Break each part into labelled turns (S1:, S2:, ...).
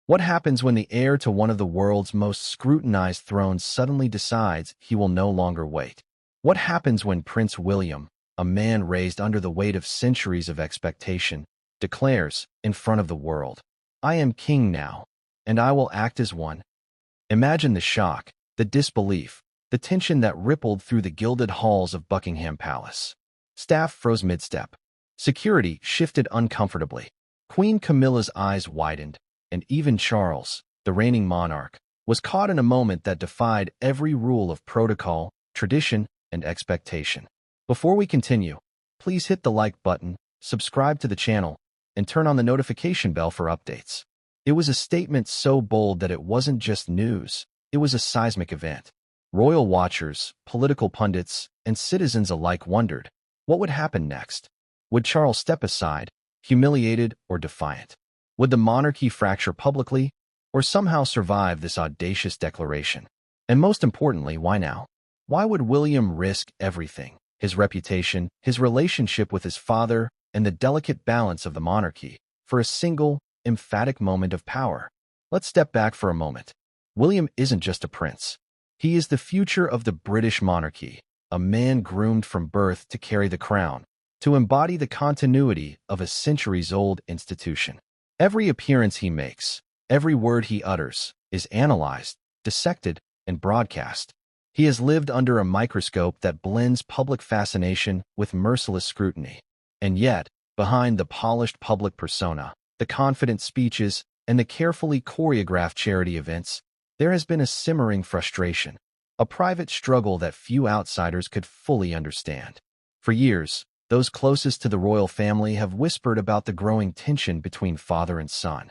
S1: What happens when the heir to one of the world's most scrutinized thrones suddenly decides he will no longer wait? What happens when Prince William, a man raised under the weight of centuries of expectation, declares, in front of the world, "I am king now, and I will act as one"? Imagine the shock, the disbelief, the tension that rippled through the gilded halls of Buckingham Palace. Staff froze mid-step. Security shifted uncomfortably. Queen Camilla's eyes widened, and even Charles, the reigning monarch, was caught in a moment that defied every rule of protocol, tradition, and expectation. Before we continue, please hit the like button, subscribe to the channel, and turn on the notification bell for updates. It was a statement so bold that it wasn't just news, it was a seismic event. Royal watchers, political pundits, and citizens alike wondered, what would happen next? Would Charles step aside, humiliated or defiant? Would the monarchy fracture publicly, or somehow survive this audacious declaration? And most importantly, why now? Why would William risk everything? His reputation, his relationship with his father, and the delicate balance of the monarchy, for a single, emphatic moment of power? Let's step back for a moment. William isn't just a prince. He is the future of the British monarchy, a man groomed from birth to carry the crown, to embody the continuity of a centuries-old institution. Every appearance he makes, every word he utters, is analyzed, dissected, and broadcast. He has lived under a microscope that blends public fascination with merciless scrutiny. And yet, behind the polished public persona, the confident speeches, and the carefully choreographed charity events, there has been a simmering frustration, a private struggle that few outsiders could fully understand. For years, those closest to the royal family have whispered about the growing tension between father and son.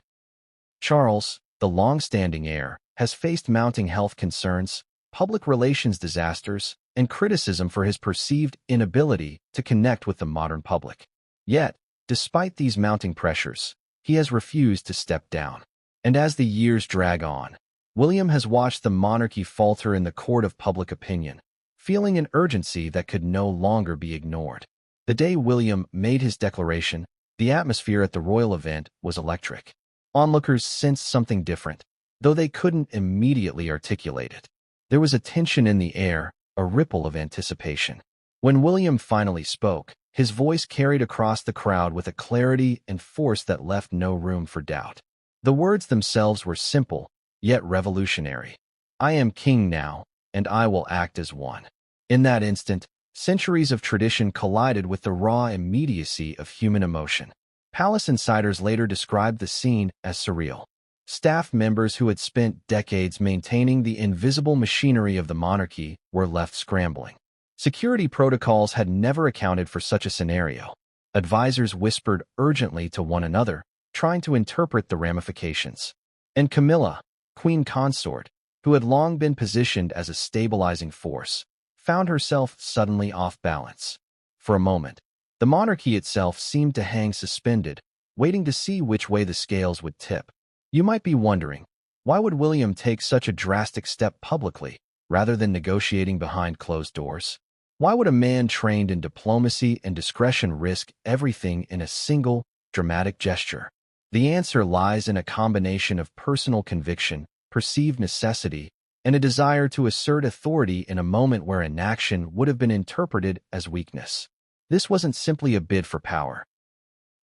S1: Charles, the long-standing heir, has faced mounting health concerns, public relations disasters, and criticism for his perceived inability to connect with the modern public. Yet, despite these mounting pressures, he has refused to step down. And as the years drag on, William has watched the monarchy falter in the court of public opinion, feeling an urgency that could no longer be ignored. The day William made his declaration, the atmosphere at the royal event was electric. Onlookers sensed something different, though they couldn't immediately articulate it. There was a tension in the air, a ripple of anticipation. When William finally spoke, his voice carried across the crowd with a clarity and force that left no room for doubt. The words themselves were simple, yet revolutionary. "I am king now, and I will act as one." In that instant, centuries of tradition collided with the raw immediacy of human emotion. Palace insiders later described the scene as surreal. Staff members who had spent decades maintaining the invisible machinery of the monarchy were left scrambling. Security protocols had never accounted for such a scenario. Advisors whispered urgently to one another, trying to interpret the ramifications. And Camilla, Queen Consort, who had long been positioned as a stabilizing force, found herself suddenly off balance. For a moment, the monarchy itself seemed to hang suspended, waiting to see which way the scales would tip. You might be wondering, why would William take such a drastic step publicly, rather than negotiating behind closed doors? Why would a man trained in diplomacy and discretion risk everything in a single, dramatic gesture? The answer lies in a combination of personal conviction, perceived necessity, and a desire to assert authority in a moment where inaction would have been interpreted as weakness. This wasn't simply a bid for power.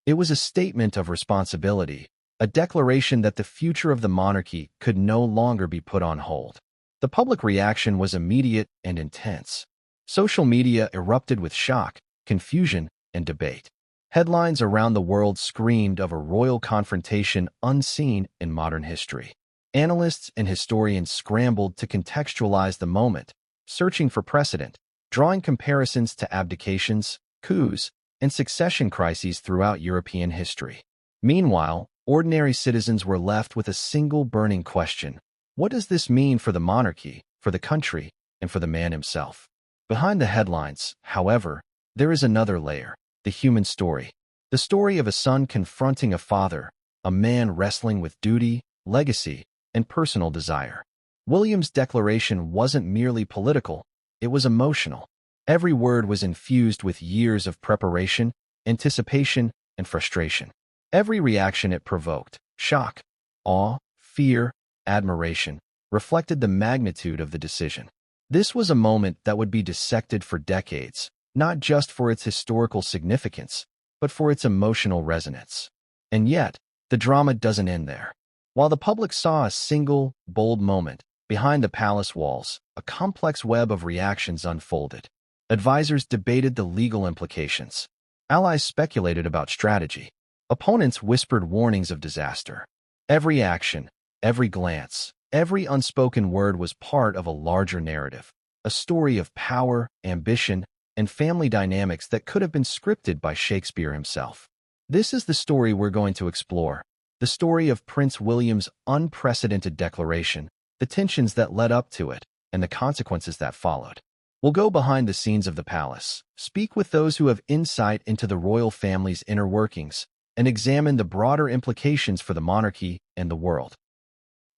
S1: It was a statement of responsibility, a declaration that the future of the monarchy could no longer be put on hold. The public reaction was immediate and intense. Social media erupted with shock, confusion, and debate. Headlines around the world screamed of a royal confrontation unseen in modern history. Analysts and historians scrambled to contextualize the moment, searching for precedent, drawing comparisons to abdications, coups, and succession crises throughout European history. Meanwhile, ordinary citizens were left with a single burning question: what does this mean for the monarchy, for the country, and for the man himself? Behind the headlines, however, there is another layer, the human story. The story of a son confronting a father, a man wrestling with duty, legacy, and personal desire. William's declaration wasn't merely political, it was emotional. Every word was infused with years of preparation, anticipation, and frustration. Every reaction it provoked: shock, awe, fear, admiration, reflected the magnitude of the decision. This was a moment that would be dissected for decades, not just for its historical significance, but for its emotional resonance. And yet, the drama doesn't end there. While the public saw a single, bold moment, behind the palace walls, a complex web of reactions unfolded. Advisors debated the legal implications. Allies speculated about strategy. Opponents whispered warnings of disaster. Every action, every glance, every unspoken word was part of a larger narrative, a story of power, ambition, and family dynamics that could have been scripted by Shakespeare himself. This is the story we're going to explore, the story of Prince William's unprecedented declaration, the tensions that led up to it, and the consequences that followed. We'll go behind the scenes of the palace, speak with those who have insight into the royal family's inner workings, and examine the broader implications for the monarchy and the world.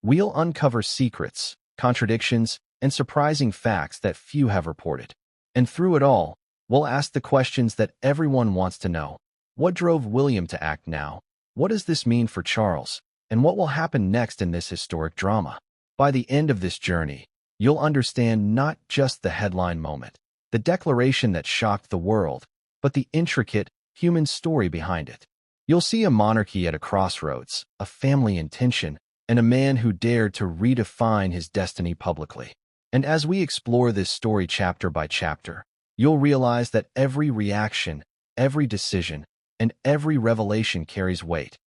S1: We'll uncover secrets, contradictions, and surprising facts that few have reported. And through it all, we'll ask the questions that everyone wants to know. What drove William to act now? What does this mean for Charles? And what will happen next in this historic drama? By the end of this journey, you'll understand not just the headline moment, the declaration that shocked the world, but the intricate, human story behind it. You'll see a monarchy at a crossroads, a family in tension, and a man who dared to redefine his destiny publicly. And as we explore this story chapter by chapter, you'll realize that every reaction, every decision, and every revelation carries weight.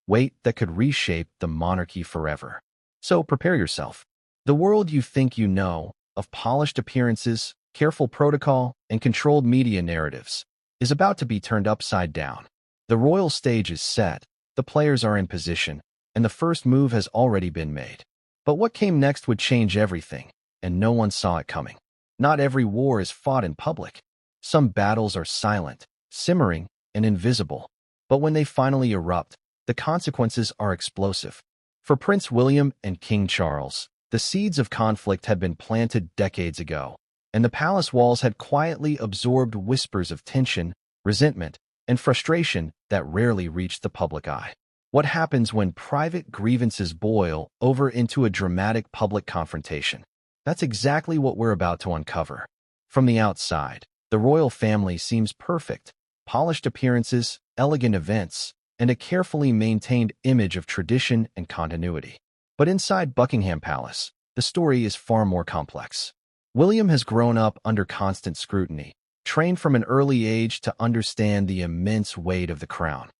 S1: Weight that could reshape the monarchy forever. So prepare yourself. The world you think you know, of polished appearances, careful protocol, and controlled media narratives, is about to be turned upside down. The royal stage is set, the players are in position, and the first move has already been made. But what came next would change everything, and no one saw it coming. Not every war is fought in public. Some battles are silent, simmering, and invisible. But when they finally erupt, the consequences are explosive. For Prince William and King Charles, the seeds of conflict had been planted decades ago, and the palace walls had quietly absorbed whispers of tension, resentment, and frustration that rarely reached the public eye. What happens when private grievances boil over into a dramatic public confrontation? That's exactly what we're about to uncover. From the outside, the royal family seems perfect. Polished appearances, elegant events, and a carefully maintained image of tradition and continuity. But inside Buckingham Palace, the story is far more complex. William has grown up under constant scrutiny, trained from an early age to understand the immense weight of the crown.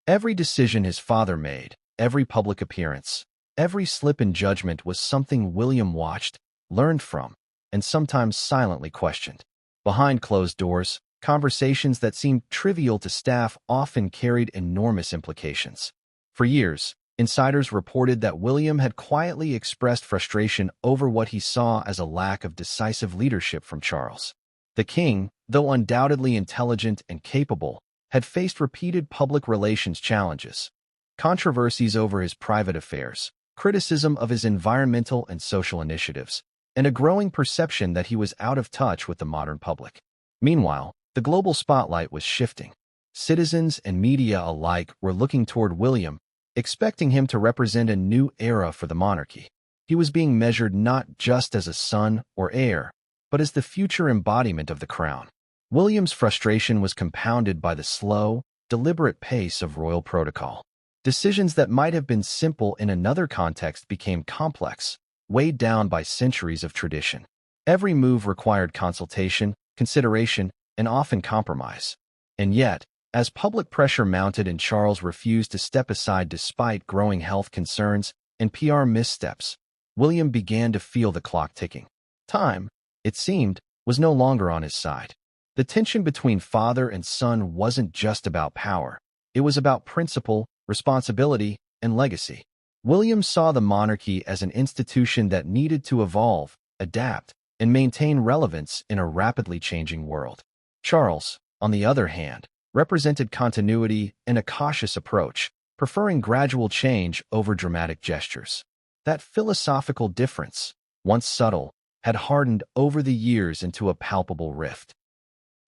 S1: Every decision his father made, every public appearance, every slip in judgment was something William watched, learned from, and sometimes silently questioned. Behind closed doors, conversations that seemed trivial to staff often carried enormous implications. For years, insiders reported that William had quietly expressed frustration over what he saw as a lack of decisive leadership from Charles. The king, though undoubtedly intelligent and capable, had faced repeated public relations challenges, controversies over his private affairs, criticism of his environmental and social initiatives, and a growing perception that he was out of touch with the modern public. Meanwhile, the global spotlight was shifting. Citizens and media alike were looking toward William, expecting him to represent a new era for the monarchy. He was being measured not just as a son or heir, but as the future embodiment of the crown. William's frustration was compounded by the slow, deliberate pace of royal protocol. Decisions that might have been simple in another context became complex, weighed down by centuries of tradition. Every move required consultation, consideration, and often compromise. And yet, as public pressure mounted and Charles refused to step aside despite growing health concerns and PR missteps, William began to feel the clock ticking. Time, it seemed, was no longer on his side. The tension between father and son wasn't just about power. It was about principle, responsibility, and legacy. William saw the monarchy as an institution that needed to evolve, adapt, and maintain relevance in a rapidly changing world. Charles, on the other hand, represented continuity and a cautious approach, preferring gradual change over dramatic gestures. That philosophical difference, once subtle, had hardened over the years into a palpable rift.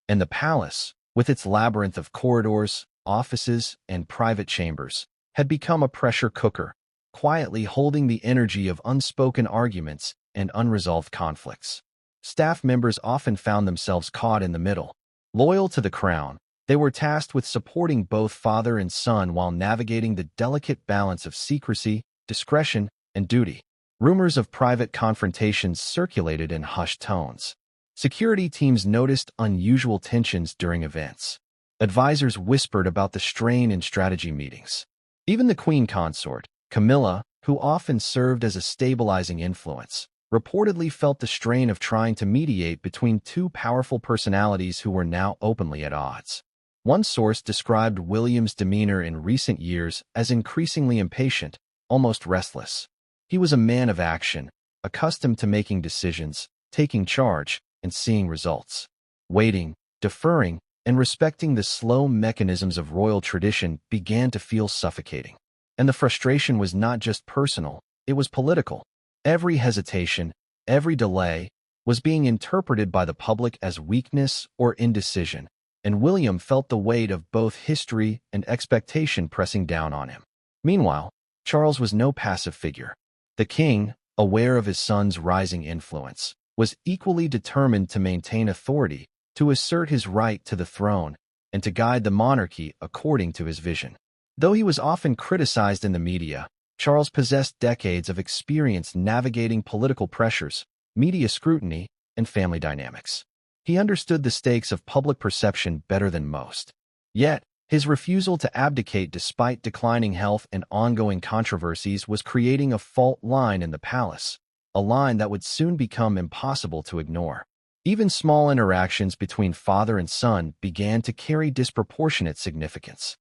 S1: And the palace, with its labyrinth of corridors, offices, and private chambers, had become a pressure cooker. quietly holding the energy of unspoken arguments and unresolved conflicts. Staff members often found themselves caught in the middle. Loyal to the crown, they were tasked with supporting both father and son while navigating the delicate balance of secrecy, discretion, and duty. Rumors of private confrontations circulated in hushed tones. Security teams noticed unusual tensions during events. Advisors whispered about the strain in strategy meetings. Even the queen consort, Camilla, who often served as a stabilizing influence, reportedly felt the strain of trying to mediate between two powerful personalities who were now openly at odds. One source described William's demeanor in recent years as increasingly impatient, almost restless. He was a man of action, accustomed to making decisions, taking charge, and seeing results. Waiting, deferring, and respecting the slow mechanisms of royal tradition began to feel suffocating. And the frustration was not just personal, it was political. Every hesitation, every delay, was being interpreted by the public as weakness or indecision, and William felt the weight of both history and expectation pressing down on him. Meanwhile, Charles was no passive figure. The king, aware of his son's rising influence, was equally determined to maintain authority, to assert his right to the throne, and to guide the monarchy according to his vision. Though he was often criticized in the media, Charles possessed decades of experience navigating political pressures, media scrutiny, and family dynamics. He understood the stakes of public perception better than most. Yet, his refusal to abdicate despite declining health and ongoing controversies was creating a fault line in the palace, a line that would soon become impossible to ignore. Even small interactions between father and son began to carry disproportionate significance.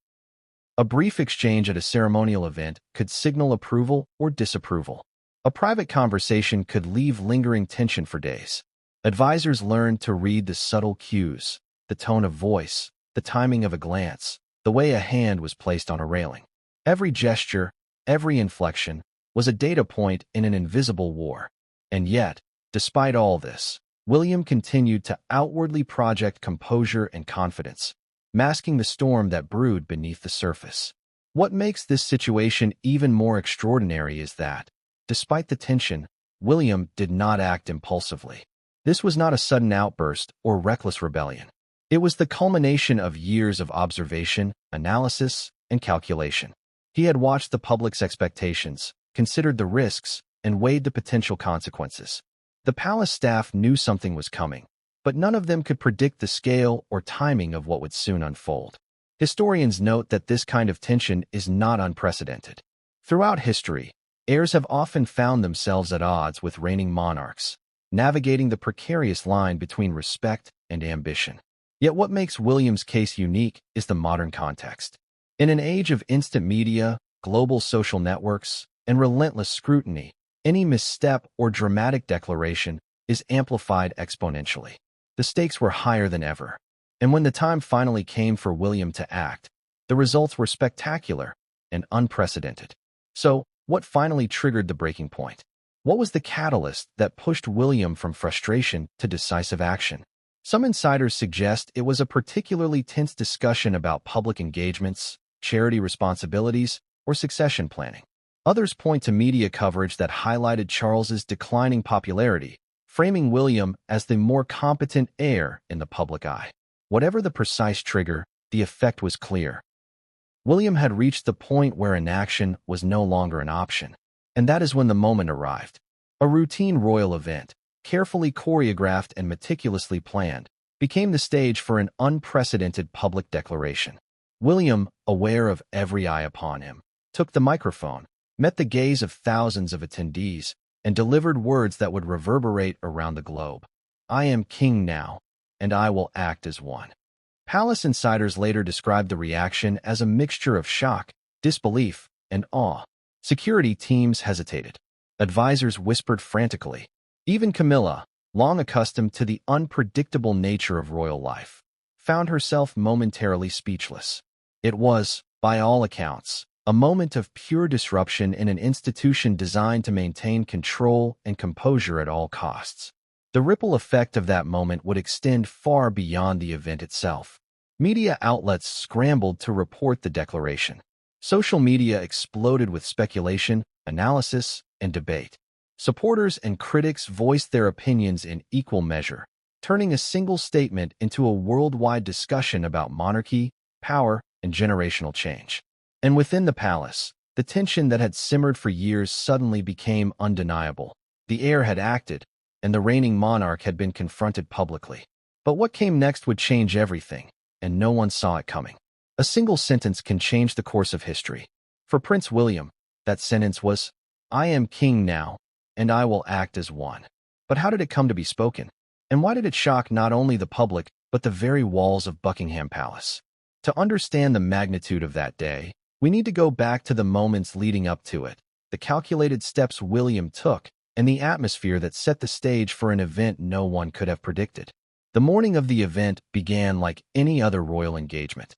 S1: A brief exchange at a ceremonial event could signal approval or disapproval. A private conversation could leave lingering tension for days. Advisors learned to read the subtle cues, the tone of voice, the timing of a glance, the way a hand was placed on a railing. Every gesture, every inflection, was a data point in an invisible war. And yet, despite all this, William continued to outwardly project composure and confidence, masking the storm that brewed beneath the surface. What makes this situation even more extraordinary is that, despite the tension, William did not act impulsively. This was not a sudden outburst or reckless rebellion. It was the culmination of years of observation, analysis, and calculation. He had watched the public's expectations, considered the risks, and weighed the potential consequences. The palace staff knew something was coming, but none of them could predict the scale or timing of what would soon unfold. Historians note that this kind of tension is not unprecedented. Throughout history, heirs have often found themselves at odds with reigning monarchs, navigating the precarious line between respect and ambition. Yet what makes William's case unique is the modern context. In an age of instant media, global social networks, and relentless scrutiny, any misstep or dramatic declaration is amplified exponentially. The stakes were higher than ever, and when the time finally came for William to act, the results were spectacular and unprecedented. So, what finally triggered the breaking point? What was the catalyst that pushed William from frustration to decisive action? Some insiders suggest it was a particularly tense discussion about public engagements, charity responsibilities, or succession planning. Others point to media coverage that highlighted Charles's declining popularity, framing William as the more competent heir in the public eye. Whatever the precise trigger, the effect was clear. William had reached the point where inaction was no longer an option, and that is when the moment arrived. A routine royal event, carefully choreographed and meticulously planned, became the stage for an unprecedented public declaration. William, aware of every eye upon him, took the microphone, met the gaze of thousands of attendees, and delivered words that would reverberate around the globe. "I am king now, and I will act as one." Palace insiders later described the reaction as a mixture of shock, disbelief, and awe. Security teams hesitated. Advisors whispered frantically. Even Camilla, long accustomed to the unpredictable nature of royal life, found herself momentarily speechless. It was, by all accounts, a moment of pure disruption in an institution designed to maintain control and composure at all costs. The ripple effect of that moment would extend far beyond the event itself. Media outlets scrambled to report the declaration. Social media exploded with speculation, analysis, and debate. Supporters and critics voiced their opinions in equal measure, turning a single statement into a worldwide discussion about monarchy, power, and generational change. And within the palace, the tension that had simmered for years suddenly became undeniable. The heir had acted, and the reigning monarch had been confronted publicly. But what came next would change everything, and no one saw it coming. A single sentence can change the course of history. For Prince William, that sentence was, "I am king now, and I will act as one." But how did it come to be spoken? And why did it shock not only the public, but the very walls of Buckingham Palace? To understand the magnitude of that day, we need to go back to the moments leading up to it, the calculated steps William took, and the atmosphere that set the stage for an event no one could have predicted. The morning of the event began like any other royal engagement.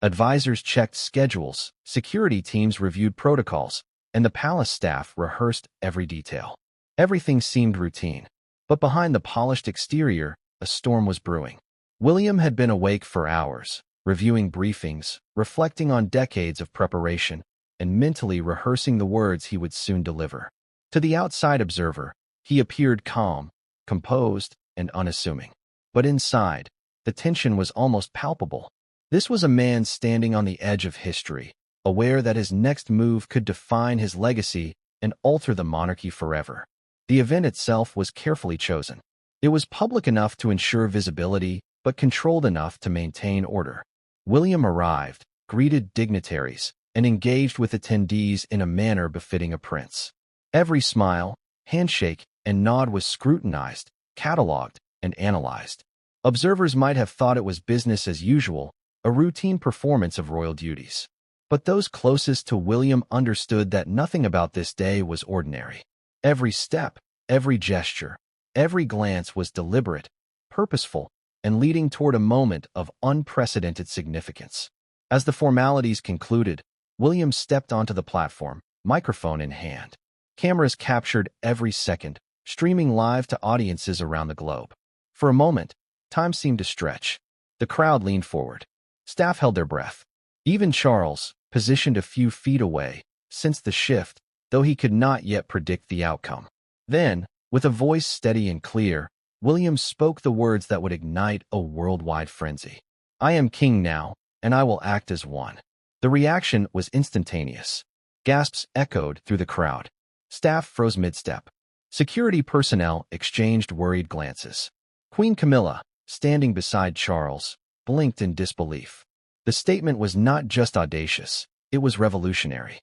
S1: Advisors checked schedules, security teams reviewed protocols, and the palace staff rehearsed every detail. Everything seemed routine, but behind the polished exterior, a storm was brewing. William had been awake for hours, reviewing briefings, reflecting on decades of preparation, and mentally rehearsing the words he would soon deliver. To the outside observer, he appeared calm, composed, and unassuming. But inside, the tension was almost palpable. This was a man standing on the edge of history, aware that his next move could define his legacy and alter the monarchy forever. The event itself was carefully chosen. It was public enough to ensure visibility, but controlled enough to maintain order. William arrived, greeted dignitaries, and engaged with attendees in a manner befitting a prince. Every smile, handshake, and nod was scrutinized, catalogued, and analyzed. Observers might have thought it was business as usual, a routine performance of royal duties. But those closest to William understood that nothing about this day was ordinary. Every step, every gesture, every glance was deliberate, purposeful, and leading toward a moment of unprecedented significance. As the formalities concluded, William stepped onto the platform, microphone in hand. Cameras captured every second, streaming live to audiences around the globe. For a moment, time seemed to stretch. The crowd leaned forward. Staff held their breath. Even Charles, positioned a few feet away, sensed the shift, though he could not yet predict the outcome. Then, with a voice steady and clear, William spoke the words that would ignite a worldwide frenzy. "I am king now, and I will act as one." The reaction was instantaneous. Gasps echoed through the crowd. Staff froze mid-step. Security personnel exchanged worried glances. Queen Camilla, standing beside Charles, blinked in disbelief. The statement was not just audacious, it was revolutionary.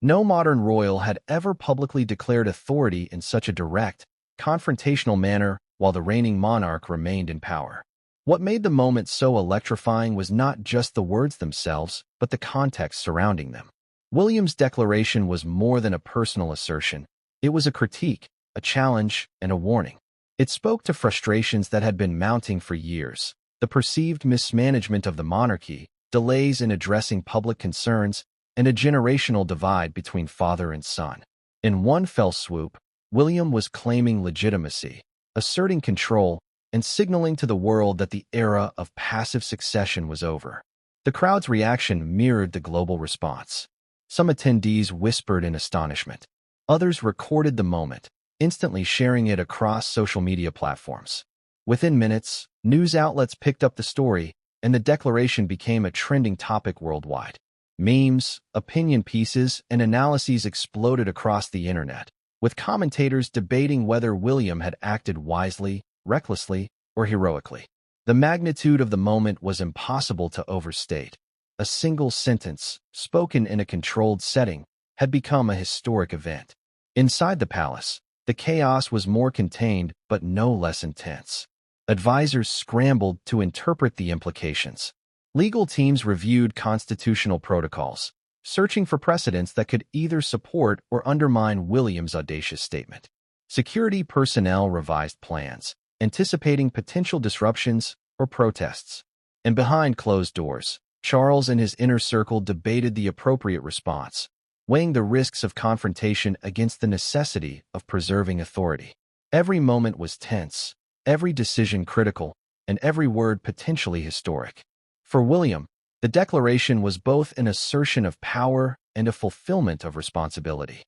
S1: No modern royal had ever publicly declared authority in such a direct, confrontational manner while the reigning monarch remained in power. What made the moment so electrifying was not just the words themselves, but the context surrounding them. William's declaration was more than a personal assertion. It was a critique, a challenge, and a warning. It spoke to frustrations that had been mounting for years: the perceived mismanagement of the monarchy, delays in addressing public concerns, and a generational divide between father and son. In one fell swoop, William was claiming legitimacy, asserting control, and signaling to the world that the era of passive succession was over. The crowd's reaction mirrored the global response. Some attendees whispered in astonishment. Others recorded the moment, instantly sharing it across social media platforms. Within minutes, news outlets picked up the story, and the declaration became a trending topic worldwide. Memes, opinion pieces, and analyses exploded across the internet, with commentators debating whether William had acted wisely, recklessly, or heroically. The magnitude of the moment was impossible to overstate. A single sentence, spoken in a controlled setting, had become a historic event. Inside the palace, the chaos was more contained but no less intense. Advisors scrambled to interpret the implications. Legal teams reviewed constitutional protocols, searching for precedents that could either support or undermine William's audacious statement. Security personnel revised plans, anticipating potential disruptions or protests. And behind closed doors, Charles and his inner circle debated the appropriate response, weighing the risks of confrontation against the necessity of preserving authority. Every moment was tense, every decision critical, and every word potentially historic. For William, The declaration was both an assertion of power and a fulfillment of responsibility.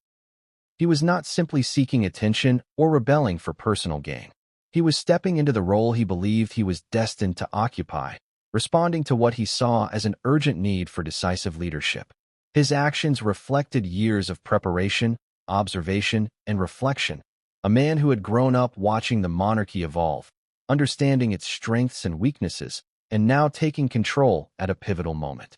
S1: He was not simply seeking attention or rebelling for personal gain. He was stepping into the role he believed he was destined to occupy, responding to what he saw as an urgent need for decisive leadership. His actions reflected years of preparation, observation, and reflection. A man who had grown up watching the monarchy evolve, understanding its strengths and weaknesses, and now taking control at a pivotal moment.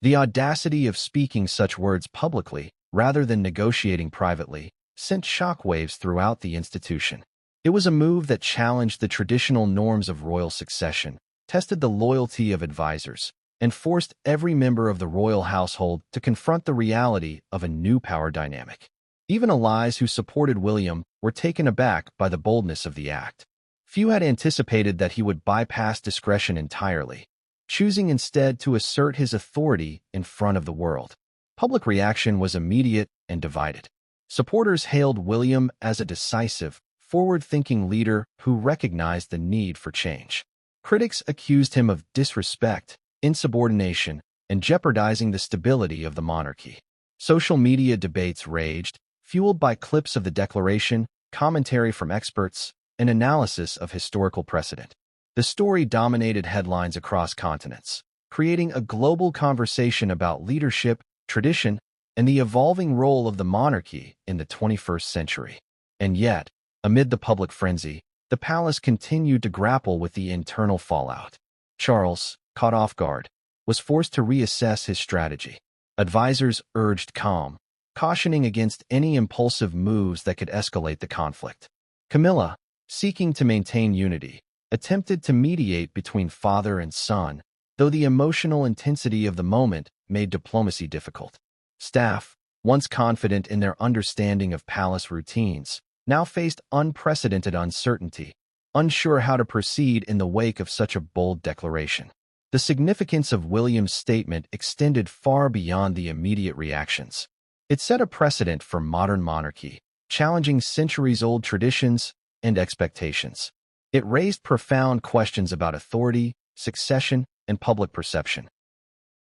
S1: The audacity of speaking such words publicly, rather than negotiating privately, sent shockwaves throughout the institution. It was a move that challenged the traditional norms of royal succession, tested the loyalty of advisors, and forced every member of the royal household to confront the reality of a new power dynamic. Even allies who supported William were taken aback by the boldness of the act. Few had anticipated that he would bypass discretion entirely, choosing instead to assert his authority in front of the world. Public reaction was immediate and divided. Supporters hailed William as a decisive, forward-thinking leader who recognized the need for change. Critics accused him of disrespect, insubordination, and jeopardizing the stability of the monarchy. Social media debates raged, fueled by clips of the declaration, commentary from experts, and analysis of historical precedent. The story dominated headlines across continents, creating a global conversation about leadership, tradition, and the evolving role of the monarchy in the 21st century. And yet, amid the public frenzy, the palace continued to grapple with the internal fallout. Charles, caught off guard, was forced to reassess his strategy. Advisors urged calm, cautioning against any impulsive moves that could escalate the conflict. Camilla, seeking to maintain unity, attempted to mediate between father and son, though the emotional intensity of the moment made diplomacy difficult. Staff, once confident in their understanding of palace routines, now faced unprecedented uncertainty, unsure how to proceed in the wake of such a bold declaration. The significance of William's statement extended far beyond the immediate reactions. It set a precedent for modern monarchy, challenging centuries-old traditions and expectations. It raised profound questions about authority, succession, and public perception.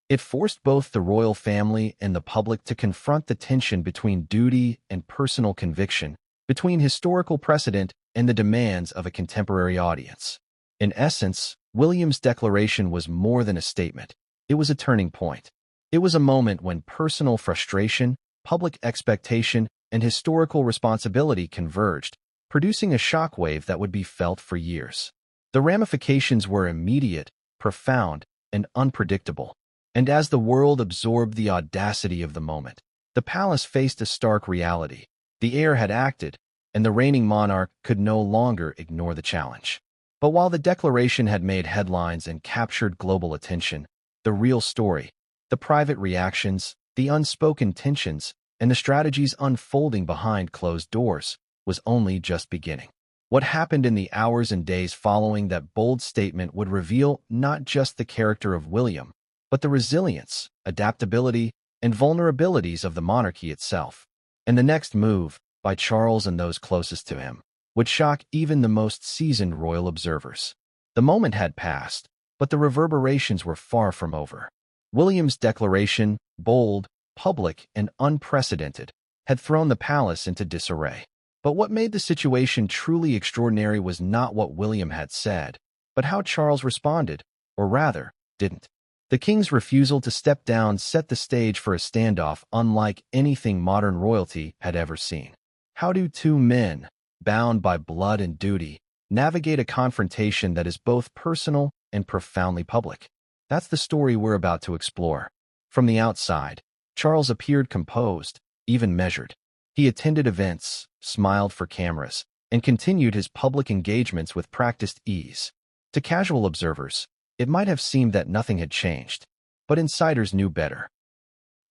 S1: It forced both the royal family and the public to confront the tension between duty and personal conviction, between historical precedent and the demands of a contemporary audience. In essence, William's declaration was more than a statement. It was a turning point. It was a moment when personal frustration, public expectation, and historical responsibility converged, producing a shockwave that would be felt for years. The ramifications were immediate, profound, and unpredictable. And as the world absorbed the audacity of the moment, the palace faced a stark reality. The heir had acted, and the reigning monarch could no longer ignore the challenge. But while the declaration had made headlines and captured global attention, the real story, the private reactions, the unspoken tensions, and the strategies unfolding behind closed doors, was only just beginning. What happened in the hours and days following that bold statement would reveal not just the character of William, but the resilience, adaptability, and vulnerabilities of the monarchy itself. And the next move, by Charles and those closest to him, would shock even the most seasoned royal observers. The moment had passed, but the reverberations were far from over. William's declaration, bold, public, and unprecedented, had thrown the palace into disarray. But what made the situation truly extraordinary was not what William had said, but how Charles responded, or rather, didn't. The king's refusal to step down set the stage for a standoff unlike anything modern royalty had ever seen. How do two men, bound by blood and duty, navigate a confrontation that is both personal and profoundly public? That's the story we're about to explore. From the outside, Charles appeared composed, even measured. He attended events, smiled for cameras, and continued his public engagements with practiced ease. To casual observers, it might have seemed that nothing had changed, but insiders knew better.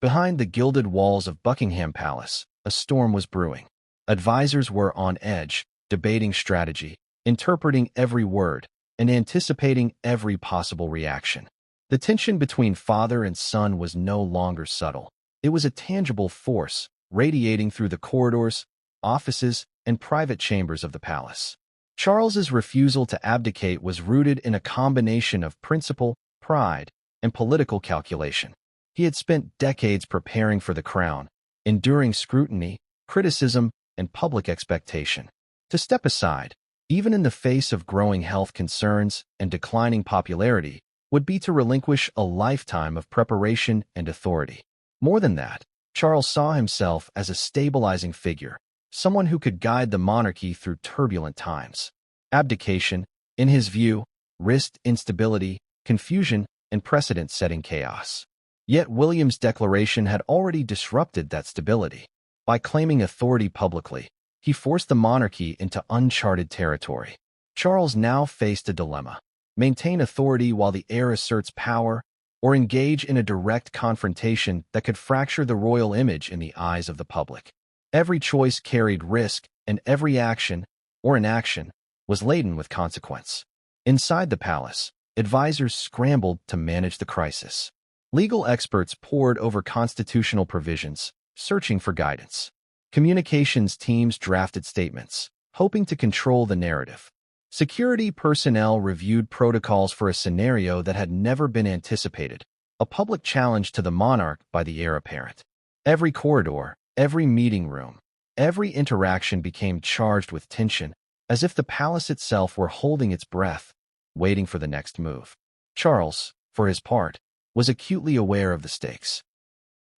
S1: Behind the gilded walls of Buckingham Palace, a storm was brewing. Advisors were on edge, debating strategy, interpreting every word, and anticipating every possible reaction. The tension between father and son was no longer subtle. It was a tangible force, radiating through the corridors, offices, and private chambers of the palace. Charles's refusal to abdicate was rooted in a combination of principle, pride, and political calculation. He had spent decades preparing for the crown, enduring scrutiny, criticism, and public expectation. To step aside, even in the face of growing health concerns and declining popularity, would be to relinquish a lifetime of preparation and authority. More than that, Charles saw himself as a stabilizing figure, someone who could guide the monarchy through turbulent times. Abdication, in his view, risked instability, confusion, and precedent-setting chaos. Yet William's declaration had already disrupted that stability. By claiming authority publicly, he forced the monarchy into uncharted territory. Charles now faced a dilemma: maintain authority while the heir asserts power, or engage in a direct confrontation that could fracture the royal image in the eyes of the public. Every choice carried risk, and every action, or inaction, was laden with consequence. Inside the palace, advisors scrambled to manage the crisis. Legal experts pored over constitutional provisions, searching for guidance. Communications teams drafted statements, hoping to control the narrative. Security personnel reviewed protocols for a scenario that had never been anticipated, a public challenge to the monarch by the heir apparent. Every corridor, every meeting room, every interaction became charged with tension, as if the palace itself were holding its breath, waiting for the next move. Charles, for his part, was acutely aware of the stakes.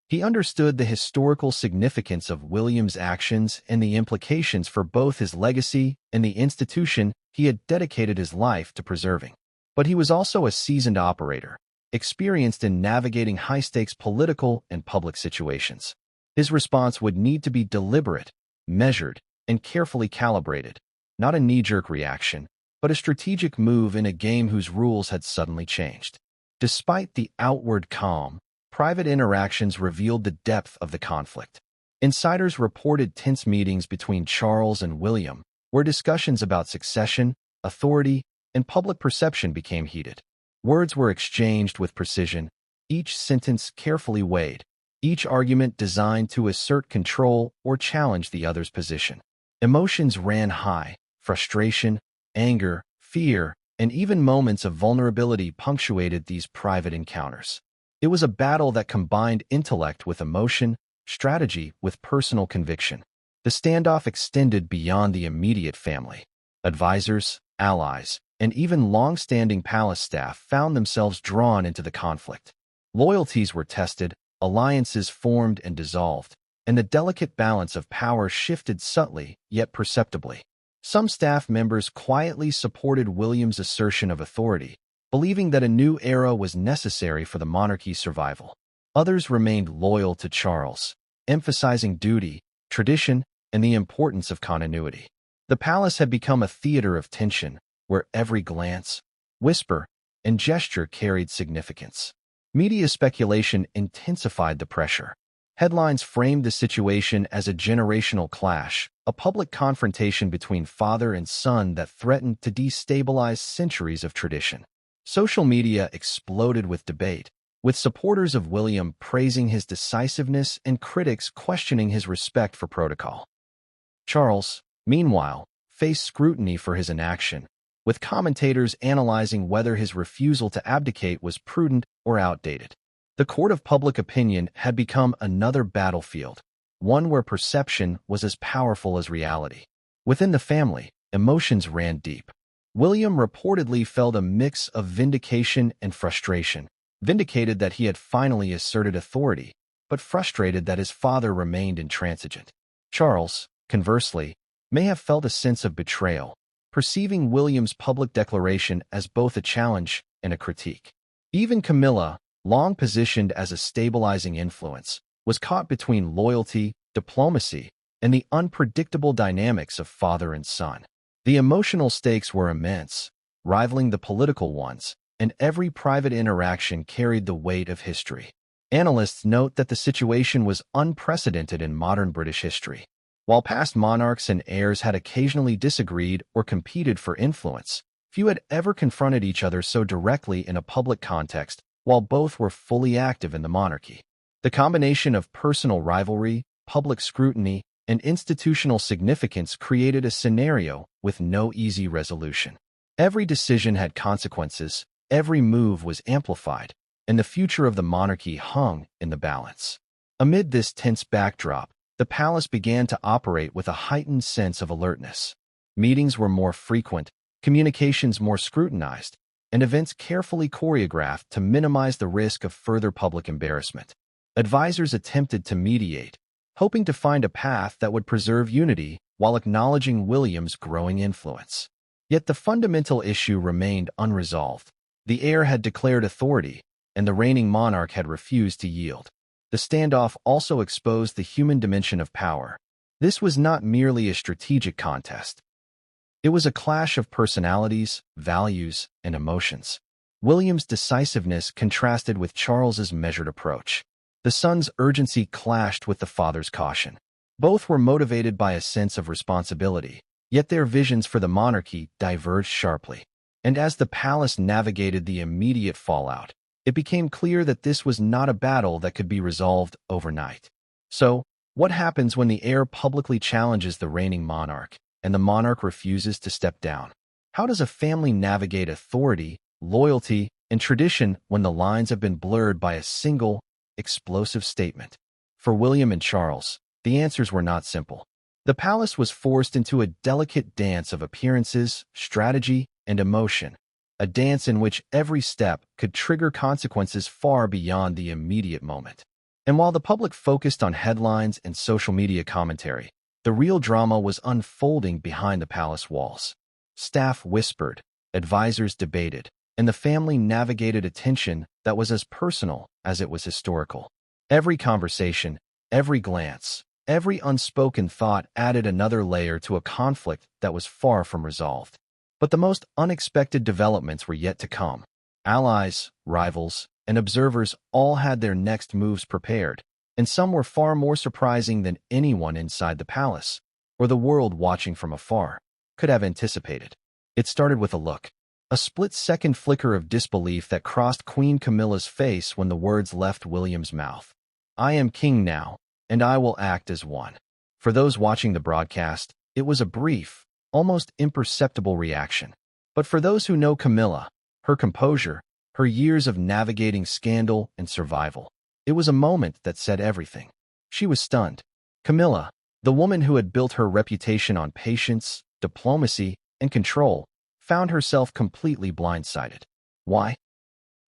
S1: He understood the historical significance of William's actions and the implications for both his legacy and the institution he had dedicated his life to preserving. But he was also a seasoned operator, experienced in navigating high-stakes political and public situations. His response would need to be deliberate, measured, and carefully calibrated, not a knee-jerk reaction, but a strategic move in a game whose rules had suddenly changed. Despite the outward calm, private interactions revealed the depth of the conflict. Insiders reported tense meetings between Charles and William, where discussions about succession, authority, and public perception became heated. Words were exchanged with precision, each sentence carefully weighed, each argument designed to assert control or challenge the other's position. Emotions ran high: frustration, anger, fear, and even moments of vulnerability punctuated these private encounters. It was a battle that combined intellect with emotion, strategy with personal conviction. The standoff extended beyond the immediate family. Advisors, allies, and even long-standing palace staff found themselves drawn into the conflict. Loyalties were tested, alliances formed and dissolved, and the delicate balance of power shifted subtly yet perceptibly. Some staff members quietly supported William's assertion of authority, believing that a new era was necessary for the monarchy's survival. Others remained loyal to Charles, emphasizing duty, tradition, and the importance of continuity. The palace had become a theater of tension, where every glance, whisper, and gesture carried significance. Media speculation intensified the pressure. Headlines framed the situation as a generational clash, a public confrontation between father and son that threatened to destabilize centuries of tradition. Social media exploded with debate, with supporters of William praising his decisiveness and critics questioning his respect for protocol. Charles, meanwhile, faced scrutiny for his inaction, with commentators analyzing whether his refusal to abdicate was prudent or outdated. The court of public opinion had become another battlefield, one where perception was as powerful as reality. Within the family, emotions ran deep. William reportedly felt a mix of vindication and frustration, vindicated that he had finally asserted authority, but frustrated that his father remained intransigent. Charles, conversely, may have felt a sense of betrayal, perceiving William's public declaration as both a challenge and a critique. Even Camilla, long positioned as a stabilizing influence, was caught between loyalty, diplomacy, and the unpredictable dynamics of father and son. The emotional stakes were immense, rivaling the political ones, and every private interaction carried the weight of history. Analysts note that the situation was unprecedented in modern British history. While past monarchs and heirs had occasionally disagreed or competed for influence, few had ever confronted each other so directly in a public context, while both were fully active in the monarchy. The combination of personal rivalry, public scrutiny, and institutional significance created a scenario with no easy resolution. Every decision had consequences, every move was amplified, and the future of the monarchy hung in the balance. Amid this tense backdrop, the palace began to operate with a heightened sense of alertness. Meetings were more frequent, communications more scrutinized, and events carefully choreographed to minimize the risk of further public embarrassment. Advisors attempted to mediate, hoping to find a path that would preserve unity while acknowledging William's growing influence. Yet the fundamental issue remained unresolved. The heir had declared authority, and the reigning monarch had refused to yield. The standoff also exposed the human dimension of power. This was not merely a strategic contest. It was a clash of personalities, values, and emotions. William's decisiveness contrasted with Charles's measured approach. The son's urgency clashed with the father's caution. Both were motivated by a sense of responsibility, yet their visions for the monarchy diverged sharply. And as the palace navigated the immediate fallout, it became clear that this was not a battle that could be resolved overnight. So, what happens when the heir publicly challenges the reigning monarch, and the monarch refuses to step down? How does a family navigate authority, loyalty, and tradition when the lines have been blurred by a single, explosive statement? For William and Charles, the answers were not simple. The palace was forced into a delicate dance of appearances, strategy, and emotion, a dance in which every step could trigger consequences far beyond the immediate moment. And while the public focused on headlines and social media commentary, the real drama was unfolding behind the palace walls. Staff whispered, advisors debated, and the family navigated a tension that was as personal as it was historical. Every conversation, every glance, every unspoken thought added another layer to a conflict that was far from resolved. But the most unexpected developments were yet to come. Allies, rivals, and observers all had their next moves prepared, and some were far more surprising than anyone inside the palace, or the world watching from afar, could have anticipated. It started with a look, a split-second flicker of disbelief that crossed Queen Camilla's face when the words left William's mouth. "I am king now, and I will act as one." For those watching the broadcast, it was a brief, almost imperceptible reaction. But for those who know Camilla, her composure, her years of navigating scandal and survival, it was a moment that said everything. She was stunned. Camilla, the woman who had built her reputation on patience, diplomacy, and control, found herself completely blindsided. Why?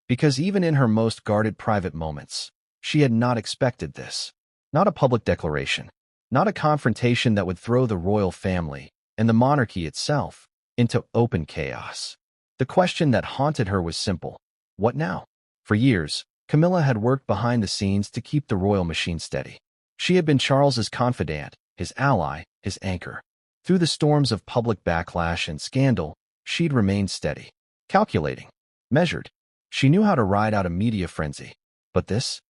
S1: Because even in her most guarded private moments, she had not expected this. Not a public declaration, not a confrontation that would throw the royal family and the monarchy itself into open chaos. The question that haunted her was simple: what now? For years, Camilla had worked behind the scenes to keep the royal machine steady. She had been Charles's confidant, his ally, his anchor. Through the storms of public backlash and scandal, she'd remained steady, calculating, measured. She knew how to ride out a media frenzy. But this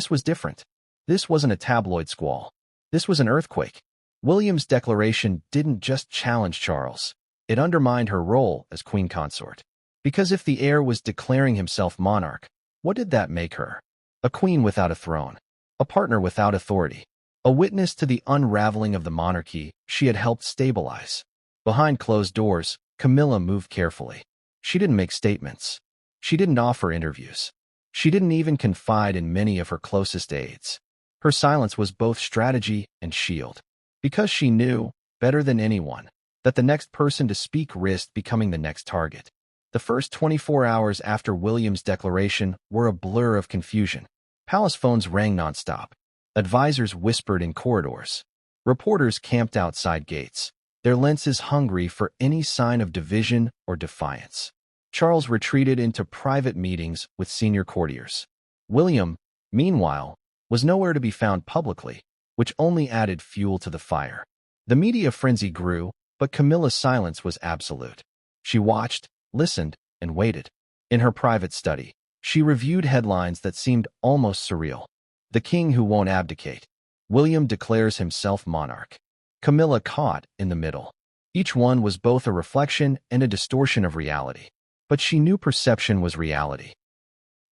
S1: was different. This wasn't a tabloid squall. This was an earthquake. William's declaration didn't just challenge Charles. It undermined her role as queen consort. Because if the heir was declaring himself monarch, what did that make her? A queen without a throne, a partner without authority, a witness to the unraveling of the monarchy she had helped stabilize. Behind closed doors, Camilla moved carefully. She didn't make statements. She didn't offer interviews. She didn't even confide in many of her closest aides. Her silence was both strategy and shield, because she knew, better than anyone, that the next person to speak risked becoming the next target. The first 24 hours after William's declaration were a blur of confusion. Palace phones rang nonstop. Advisors whispered in corridors. Reporters camped outside gates, their lenses hungry for any sign of division or defiance. Charles retreated into private meetings with senior courtiers. William, meanwhile, was nowhere to be found publicly, which only added fuel to the fire. The media frenzy grew, but Camilla's silence was absolute. She watched, listened, and waited. In her private study, she reviewed headlines that seemed almost surreal. The king who won't abdicate. William declares himself monarch. Camilla caught in the middle. Each one was both a reflection and a distortion of reality. But she knew perception was reality,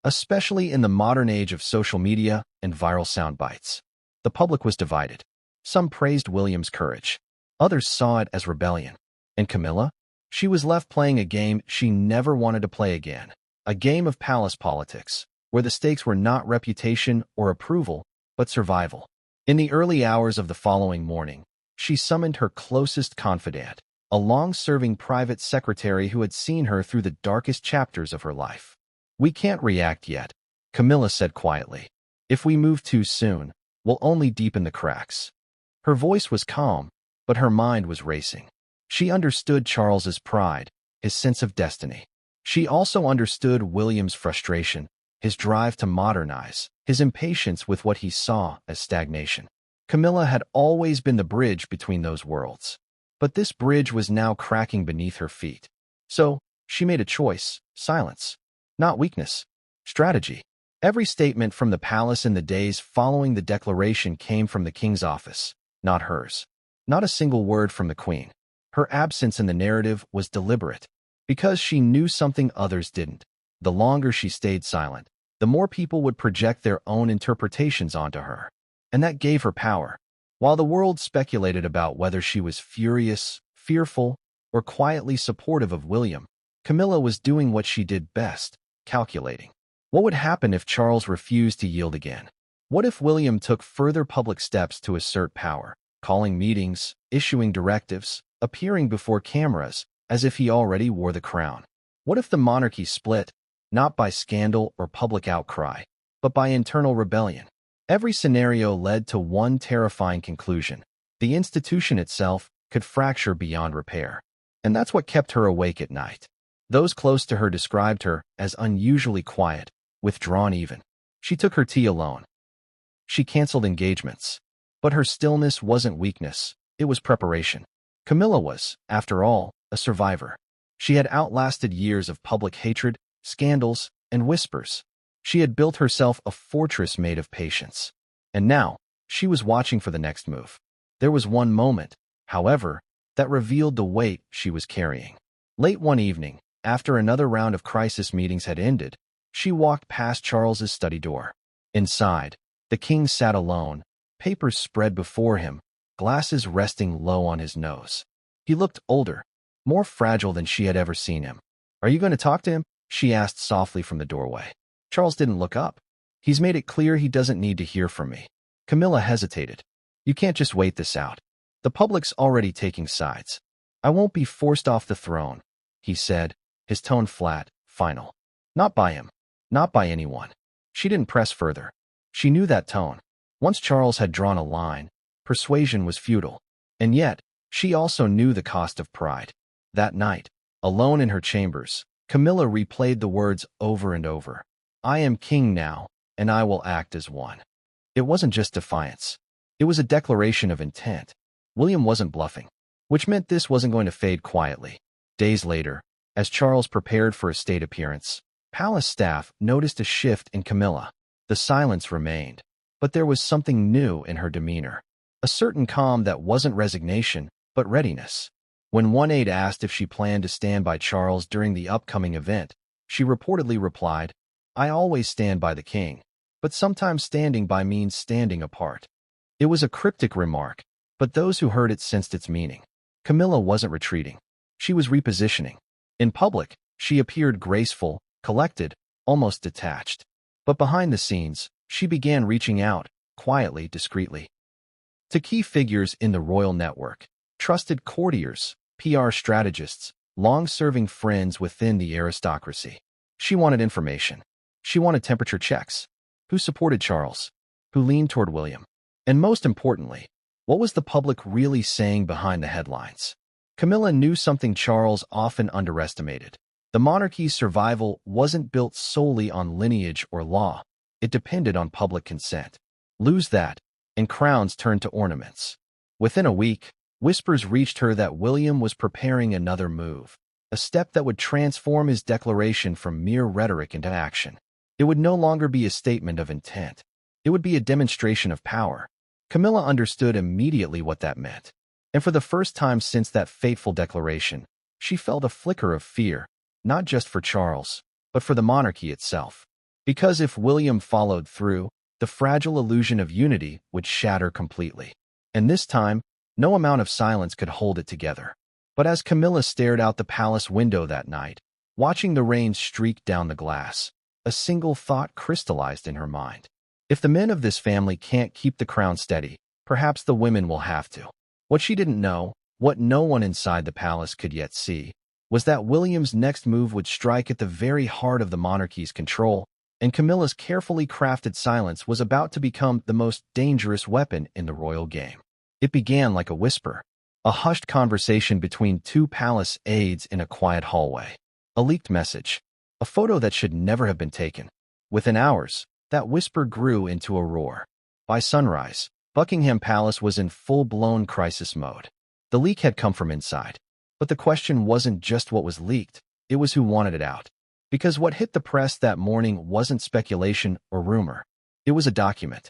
S1: especially in the modern age of social media and viral sound bites. The public was divided. Some praised William's courage. Others saw it as rebellion. And Camilla? She was left playing a game she never wanted to play again, a game of palace politics, where the stakes were not reputation or approval, but survival. In the early hours of the following morning, she summoned her closest confidant, a long-serving private secretary who had seen her through the darkest chapters of her life. "We can't react yet," Camilla said quietly. "If we move too soon, we'll only deepen the cracks." Her voice was calm, but her mind was racing. She understood Charles's pride, his sense of destiny. She also understood William's frustration, his drive to modernize, his impatience with what he saw as stagnation. Camilla had always been the bridge between those worlds. But this bridge was now cracking beneath her feet. So, she made a choice: silence. Not weakness. Strategy. Every statement from the palace in the days following the declaration came from the king's office, not hers. Not a single word from the queen. Her absence in the narrative was deliberate, because she knew something others didn't. The longer she stayed silent, the more people would project their own interpretations onto her. And that gave her power. While the world speculated about whether she was furious, fearful, or quietly supportive of William, Camilla was doing what she did best: calculating. What would happen if Charles refused to yield again? What if William took further public steps to assert power, calling meetings, issuing directives, appearing before cameras, as if he already wore the crown? What if the monarchy split, not by scandal or public outcry, but by internal rebellion? Every scenario led to one terrifying conclusion: the institution itself could fracture beyond repair. And that's what kept her awake at night. Those close to her described her as unusually quiet, withdrawn even. She took her tea alone. She canceled engagements. But her stillness wasn't weakness, it was preparation. Camilla was, after all, a survivor. She had outlasted years of public hatred, scandals, and whispers. She had built herself a fortress made of patience. And now, she was watching for the next move. There was one moment, however, that revealed the weight she was carrying. Late one evening, after another round of crisis meetings had ended, she walked past Charles's study door. Inside, the king sat alone, papers spread before him, glasses resting low on his nose. He looked older, more fragile than she had ever seen him. "Are you going to talk to him?" she asked softly from the doorway. Charles didn't look up. "He's made it clear he doesn't need to hear from me." Camilla hesitated. "You can't just wait this out. The public's already taking sides." "I won't be forced off the throne," he said, his tone flat, final. "Not by him. Not by anyone." She didn't press further. She knew that tone. Once Charles had drawn a line, persuasion was futile. And yet, she also knew the cost of pride. That night, alone in her chambers, Camilla replayed the words over and over. "I am king now, and I will act as one." It wasn't just defiance. It was a declaration of intent. William wasn't bluffing, which meant this wasn't going to fade quietly. Days later, as Charles prepared for a state appearance, palace staff noticed a shift in Camilla. The silence remained, but there was something new in her demeanor. A certain calm that wasn't resignation, but readiness. When one aide asked if she planned to stand by Charles during the upcoming event, she reportedly replied, "I always stand by the king, but sometimes standing by means standing apart." It was a cryptic remark, but those who heard it sensed its meaning. Camilla wasn't retreating. She was repositioning. In public, she appeared graceful, collected, almost detached. But behind the scenes, she began reaching out, quietly, discreetly, to key figures in the royal network, trusted courtiers, PR strategists, long-serving friends within the aristocracy. She wanted information. She wanted temperature checks. Who supported Charles? Who leaned toward William? And most importantly, what was the public really saying behind the headlines? Camilla knew something Charles often underestimated. The monarchy's survival wasn't built solely on lineage or law. It depended on public consent. Lose that, and crowns turned to ornaments. Within a week, whispers reached her that William was preparing another move, a step that would transform his declaration from mere rhetoric into action. It would no longer be a statement of intent. It would be a demonstration of power. Camilla understood immediately what that meant. And for the first time since that fateful declaration, she felt a flicker of fear, not just for Charles, but for the monarchy itself. Because if William followed through, the fragile illusion of unity would shatter completely. And this time, no amount of silence could hold it together. But as Camilla stared out the palace window that night, watching the rain streak down the glass, A single thought crystallized in her mind. If the men of this family can't keep the crown steady, perhaps the women will have to. What she didn't know, what no one inside the palace could yet see, was that William's next move would strike at the very heart of the monarchy's control, and Camilla's carefully crafted silence was about to become the most dangerous weapon in the royal game. It began like a whisper, a hushed conversation between two palace aides in a quiet hallway. A leaked message, a photo that should never have been taken. Within hours, that whisper grew into a roar. By sunrise, Buckingham Palace was in full-blown crisis mode. The leak had come from inside. But the question wasn't just what was leaked, it was who wanted it out. Because what hit the press that morning wasn't speculation or rumor. It was a document.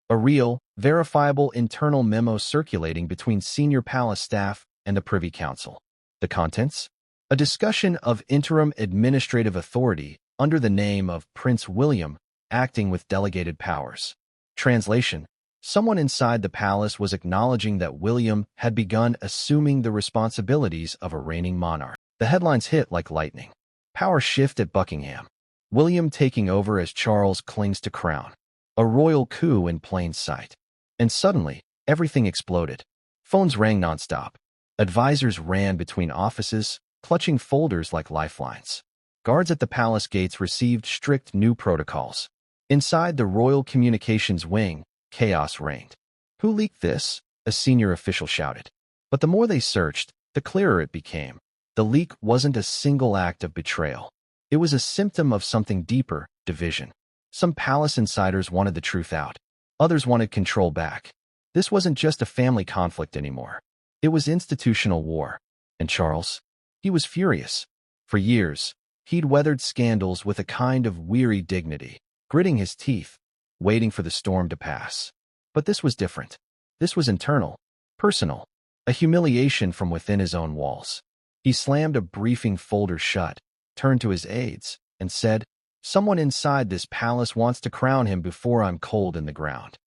S1: A real, verifiable internal memo circulating between senior palace staff and the Privy Council. The contents? A discussion of interim administrative authority under the name of Prince William acting with delegated powers. Translation: someone inside the palace was acknowledging that William had begun assuming the responsibilities of a reigning monarch. The headlines hit like lightning. Power shift at Buckingham. William taking over as Charles clings to crown. A royal coup in plain sight. And suddenly, everything exploded. Phones rang nonstop. Advisors ran between offices, clutching folders like lifelines. Guards at the palace gates received strict new protocols. Inside the Royal Communications Wing, chaos reigned. "Who leaked this?" a senior official shouted. But the more they searched, the clearer it became. The leak wasn't a single act of betrayal. It was a symptom of something deeper: division. Some palace insiders wanted the truth out. Others wanted control back. This wasn't just a family conflict anymore. It was institutional war. And Charles? He was furious. For years, he'd weathered scandals with a kind of weary dignity, gritting his teeth, waiting for the storm to pass. But this was different. This was internal, personal, a humiliation from within his own walls. He slammed a briefing folder shut, turned to his aides, and said, "Someone inside this palace wants to crown him before I'm cold in the ground."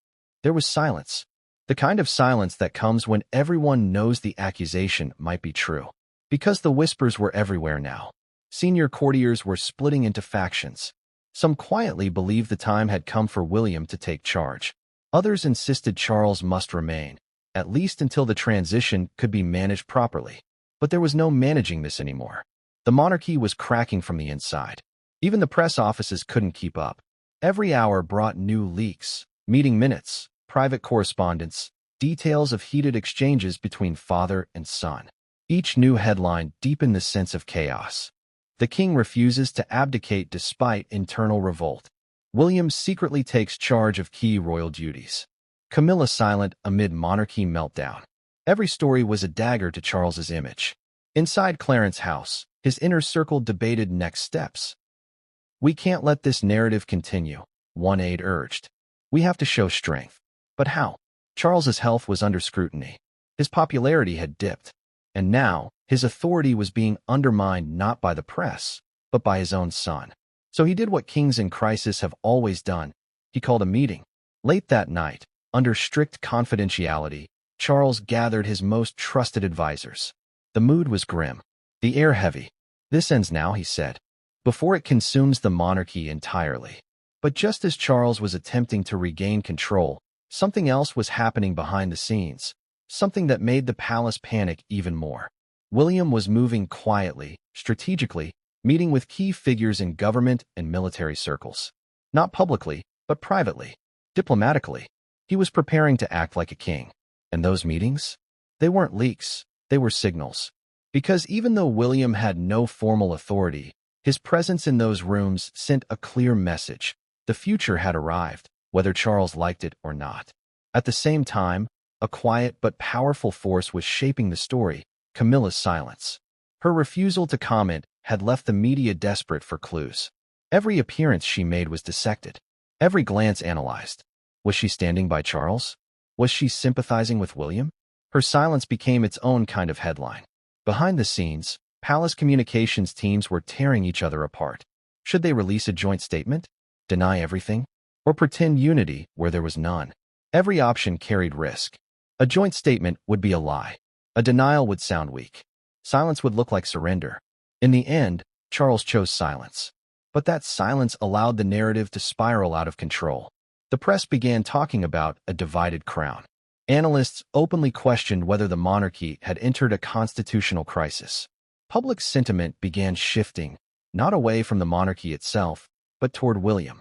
S1: There was silence, the kind of silence that comes when everyone knows the accusation might be true. Because the whispers were everywhere now. Senior courtiers were splitting into factions. Some quietly believed the time had come for William to take charge. Others insisted Charles must remain, at least until the transition could be managed properly. But there was no managing this anymore. The monarchy was cracking from the inside. Even the press offices couldn't keep up. Every hour brought new leaks, meeting minutes, private correspondence, details of heated exchanges between father and son. Each new headline deepened the sense of chaos. The king refuses to abdicate despite internal revolt. William secretly takes charge of key royal duties. Camilla silent amid monarchy meltdown. Every story was a dagger to Charles's image. Inside Clarence's house, his inner circle debated next steps. "We can't let this narrative continue," one aide urged. "We have to show strength." But how? Charles's health was under scrutiny. His popularity had dipped. And now, his authority was being undermined not by the press, but by his own son. So he did what kings in crisis have always done. He called a meeting. Late that night, under strict confidentiality, Charles gathered his most trusted advisors. The mood was grim, the air heavy. "This ends now," he said, "before it consumes the monarchy entirely." But just as Charles was attempting to regain control, something else was happening behind the scenes, something that made the palace panic even more. William was moving quietly, strategically, meeting with key figures in government and military circles. Not publicly, but privately, diplomatically. He was preparing to act like a king. And those meetings? They weren't leaks, they were signals. Because even though William had no formal authority, his presence in those rooms sent a clear message. The future had arrived, whether Charles liked it or not. At the same time, a quiet but powerful force was shaping the story: Camilla's silence. Her refusal to comment had left the media desperate for clues. Every appearance she made was dissected, every glance analyzed. Was she standing by Charles? Was she sympathizing with William? Her silence became its own kind of headline. Behind the scenes, palace communications teams were tearing each other apart. Should they release a joint statement? Deny everything? Or pretend unity where there was none? Every option carried risk. A joint statement would be a lie. A denial would sound weak. Silence would look like surrender. In the end, Charles chose silence. But that silence allowed the narrative to spiral out of control. The press began talking about a divided crown. Analysts openly questioned whether the monarchy had entered a constitutional crisis. Public sentiment began shifting, not away from the monarchy itself, but toward William.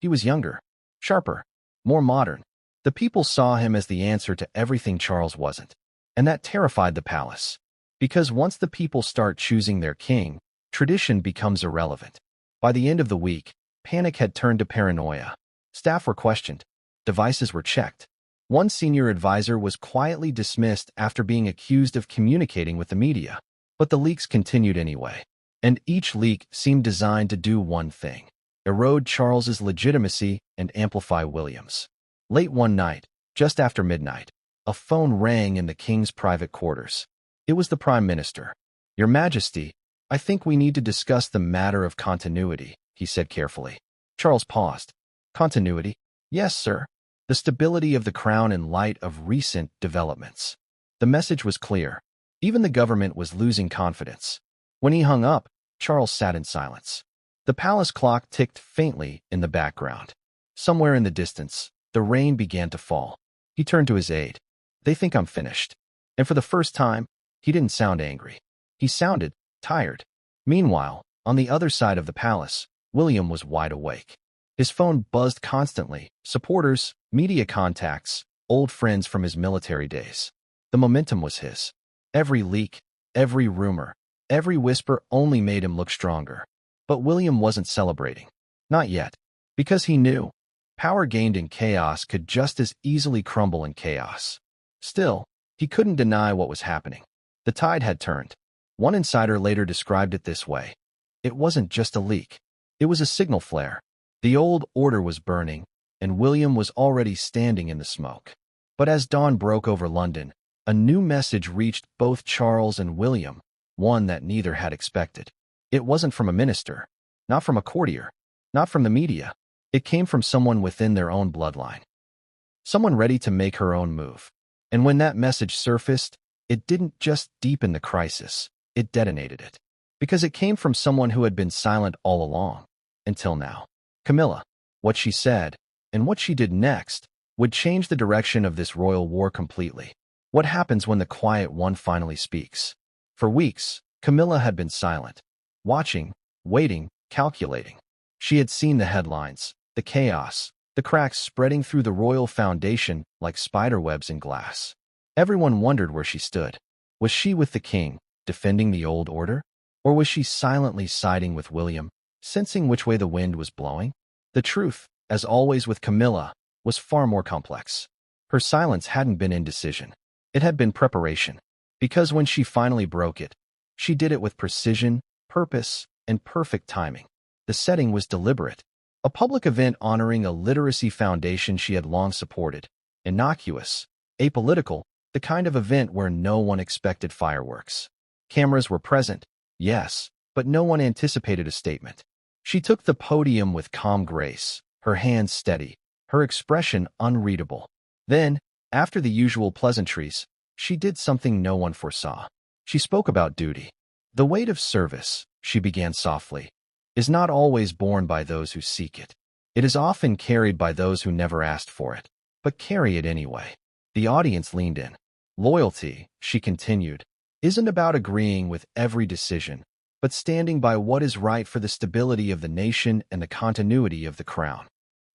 S1: He was younger, sharper, more modern. The people saw him as the answer to everything Charles wasn't. And that terrified the palace. Because once the people start choosing their king, tradition becomes irrelevant. By the end of the week, panic had turned to paranoia. Staff were questioned. Devices were checked. One senior advisor was quietly dismissed after being accused of communicating with the media. But the leaks continued anyway. And each leak seemed designed to do one thing: erode Charles's legitimacy and amplify William's. Late one night, just after midnight, a phone rang in the king's private quarters. It was the Prime Minister. "Your Majesty, I think we need to discuss the matter of continuity," he said carefully. Charles paused. "Continuity?" "Yes, sir. The stability of the crown in light of recent developments." The message was clear. Even the government was losing confidence. When he hung up, Charles sat in silence. The palace clock ticked faintly in the background. Somewhere in the distance, the rain began to fall. He turned to his aide. "They think I'm finished." And for the first time, he didn't sound angry. He sounded tired. Meanwhile, on the other side of the palace, William was wide awake. His phone buzzed constantly. Supporters, media contacts, old friends from his military days. The momentum was his. Every leak, every rumor, every whisper only made him look stronger. But William wasn't celebrating. Not yet. Because he knew power gained in chaos could just as easily crumble in chaos. Still, he couldn't deny what was happening. The tide had turned. One insider later described it this way: "It wasn't just a leak. It was a signal flare. The old order was burning, and William was already standing in the smoke." But as dawn broke over London, a new message reached both Charles and William, one that neither had expected. It wasn't from a minister, not from a courtier, not from the media. It came from someone within their own bloodline. Someone ready to make her own move. And when that message surfaced, it didn't just deepen the crisis, it detonated it. Because it came from someone who had been silent all along, until now. Camilla. What she said, and what she did next, would change the direction of this royal war completely. What happens when the quiet one finally speaks? For weeks, Camilla had been silent, watching, waiting, calculating. She had seen the headlines, the chaos, the cracks spreading through the royal foundation like spiderwebs in glass. Everyone wondered where she stood. Was she with the king, defending the old order? Or was she silently siding with William, sensing which way the wind was blowing? The truth, as always with Camilla, was far more complex. Her silence hadn't been indecision. It had been preparation. Because when she finally broke it, she did it with precision, purpose, and perfect timing. The setting was deliberate. A public event honoring a literacy foundation she had long supported. Innocuous, apolitical, the kind of event where no one expected fireworks. Cameras were present, yes, but no one anticipated a statement. She took the podium with calm grace, her hands steady, her expression unreadable. Then, after the usual pleasantries, she did something no one foresaw. She spoke about duty. "The weight of service," she began softly, "is not always borne by those who seek it. It is often carried by those who never asked for it, but carry it anyway." The audience leaned in. "Loyalty," she continued, "isn't about agreeing with every decision, but standing by what is right for the stability of the nation and the continuity of the crown."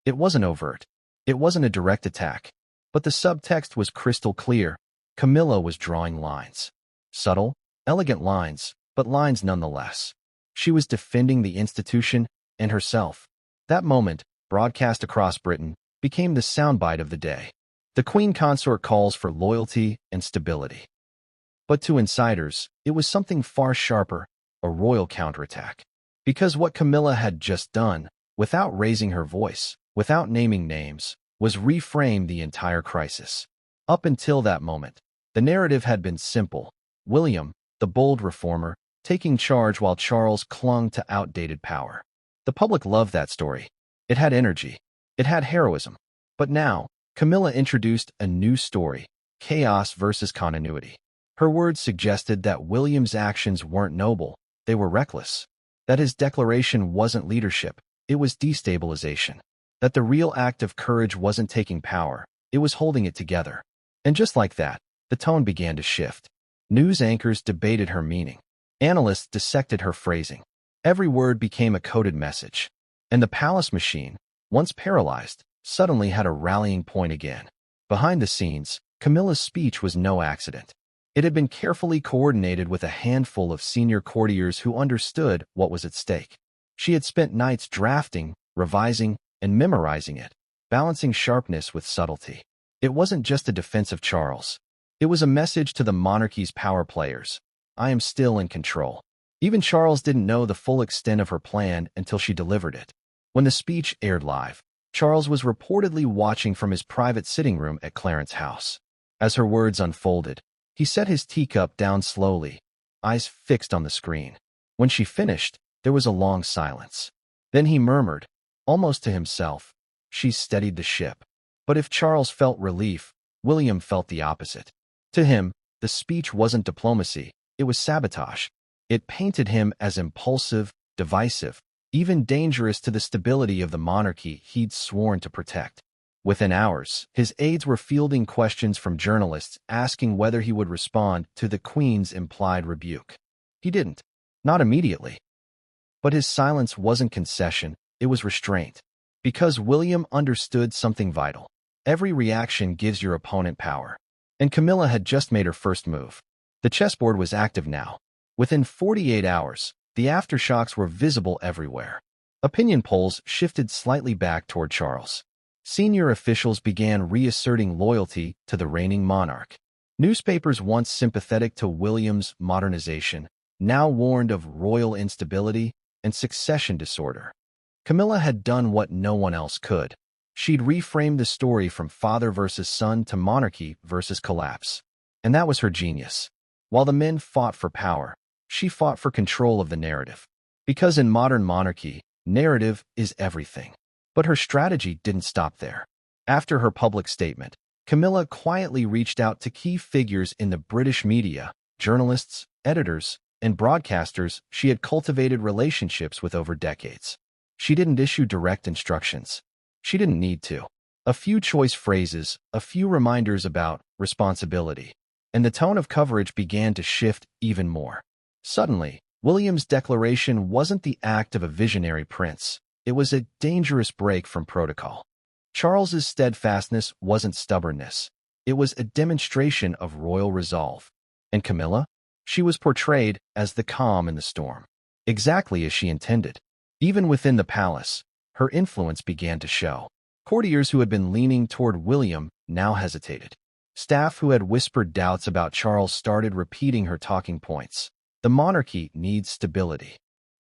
S1: It wasn't overt. It wasn't a direct attack. But the subtext was crystal clear. Camilla was drawing lines. Subtle, elegant lines, but lines nonetheless. She was defending the institution and herself. That moment, broadcast across Britain, became the soundbite of the day. The Queen Consort calls for loyalty and stability. But to insiders, it was something far sharper, a royal counterattack. Because what Camilla had just done, without raising her voice, without naming names, was reframe the entire crisis. Up until that moment, the narrative had been simple. William, the bold reformer, taking charge while Charles clung to outdated power. The public loved that story. It had energy. It had heroism. But now, Camilla introduced a new story: chaos versus continuity. Her words suggested that William's actions weren't noble, they were reckless. That his declaration wasn't leadership, it was destabilization. That the real act of courage wasn't taking power, it was holding it together. And just like that, the tone began to shift. News anchors debated her meaning. Analysts dissected her phrasing. Every word became a coded message. And the palace machine, once paralyzed, suddenly had a rallying point again. Behind the scenes, Camilla's speech was no accident. It had been carefully coordinated with a handful of senior courtiers who understood what was at stake. She had spent nights drafting, revising, and memorizing it, balancing sharpness with subtlety. It wasn't just a defense of Charles. It was a message to the monarchy's power players. I am still in control. Even Charles didn't know the full extent of her plan until she delivered it. When the speech aired live, Charles was reportedly watching from his private sitting room at Clarence's house. As her words unfolded, he set his teacup down slowly, eyes fixed on the screen. When she finished, there was a long silence. Then he murmured, almost to himself, "She's steadied the ship." But if Charles felt relief, William felt the opposite. To him, the speech wasn't diplomacy, it was sabotage. It painted him as impulsive, divisive, even dangerous to the stability of the monarchy he'd sworn to protect. Within hours, his aides were fielding questions from journalists asking whether he would respond to the Queen's implied rebuke. He didn't. Not immediately. But his silence wasn't concession, it was restraint. Because William understood something vital. Every reaction gives your opponent power. And Camilla had just made her first move. The chessboard was active now. Within 48 hours, the aftershocks were visible everywhere. Opinion polls shifted slightly back toward Charles. Senior officials began reasserting loyalty to the reigning monarch. Newspapers once sympathetic to William's modernization now warned of royal instability and succession disorder. Camilla had done what no one else could. She'd reframed the story from father versus son to monarchy versus collapse. And that was her genius. While the men fought for power, she fought for control of the narrative. Because in modern monarchy, narrative is everything. But her strategy didn't stop there. After her public statement, Camilla quietly reached out to key figures in the British media, journalists, editors, and broadcasters she had cultivated relationships with over decades. She didn't issue direct instructions. She didn't need to. A few choice phrases, a few reminders about responsibility, and the tone of coverage began to shift even more. Suddenly, William's declaration wasn't the act of a visionary prince. It was a dangerous break from protocol. Charles's steadfastness wasn't stubbornness. It was a demonstration of royal resolve. And Camilla? She was portrayed as the calm in the storm. Exactly as she intended. Even within the palace, her influence began to show. Courtiers who had been leaning toward William now hesitated. Staff who had whispered doubts about Charles started repeating her talking points. The monarchy needs stability.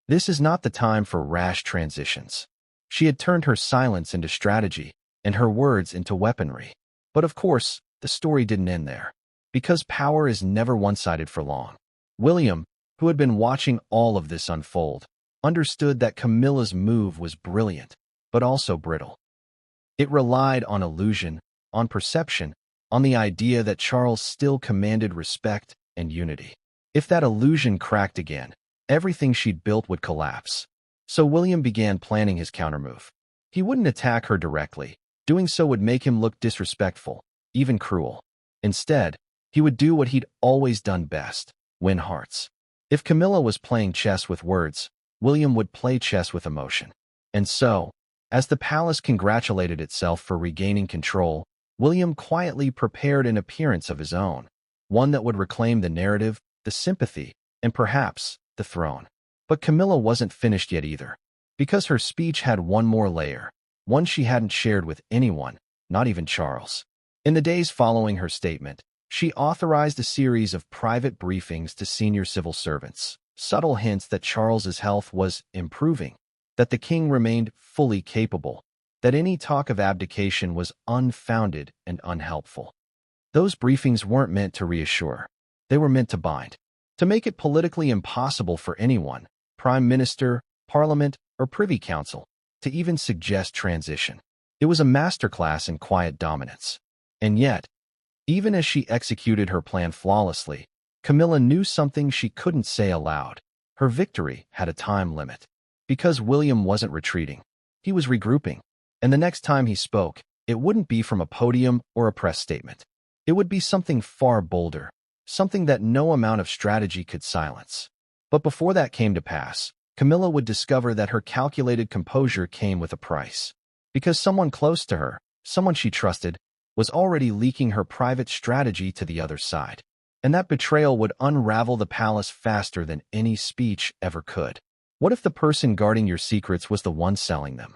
S1: This is not the time for rash transitions. She had turned her silence into strategy and her words into weaponry. But of course, the story didn't end there. Because power is never one-sided for long. William, who had been watching all of this unfold, understood that Camilla's move was brilliant, but also brittle. It relied on illusion, on perception, on the idea that Charles still commanded respect and unity. If that illusion cracked again, everything she'd built would collapse. So William began planning his countermove. He wouldn't attack her directly. Doing so would make him look disrespectful, even cruel. Instead, he would do what he'd always done best, win hearts. If Camilla was playing chess with words, William would play chess with emotion. And so, as the palace congratulated itself for regaining control, William quietly prepared an appearance of his own, one that would reclaim the narrative, the sympathy, and perhaps the throne. But Camilla wasn't finished yet either, because her speech had one more layer, one she hadn't shared with anyone, not even Charles. In the days following her statement, she authorized a series of private briefings to senior civil servants, subtle hints that Charles's health was improving, that the king remained fully capable, that any talk of abdication was unfounded and unhelpful. Those briefings weren't meant to reassure. They were meant to bind, to make it politically impossible for anyone, prime minister, parliament, or privy council, to even suggest transition. It was a masterclass in quiet dominance. And yet, even as she executed her plan flawlessly, Camilla knew something she couldn't say aloud. Her victory had a time limit. Because William wasn't retreating. He was regrouping. And the next time he spoke, it wouldn't be from a podium or a press statement. It would be something far bolder, something that no amount of strategy could silence. But before that came to pass, Camilla would discover that her calculated composure came with a price. Because someone close to her, someone she trusted, was already leaking her private strategy to the other side. And that betrayal would unravel the palace faster than any speech ever could. What if the person guarding your secrets was the one selling them?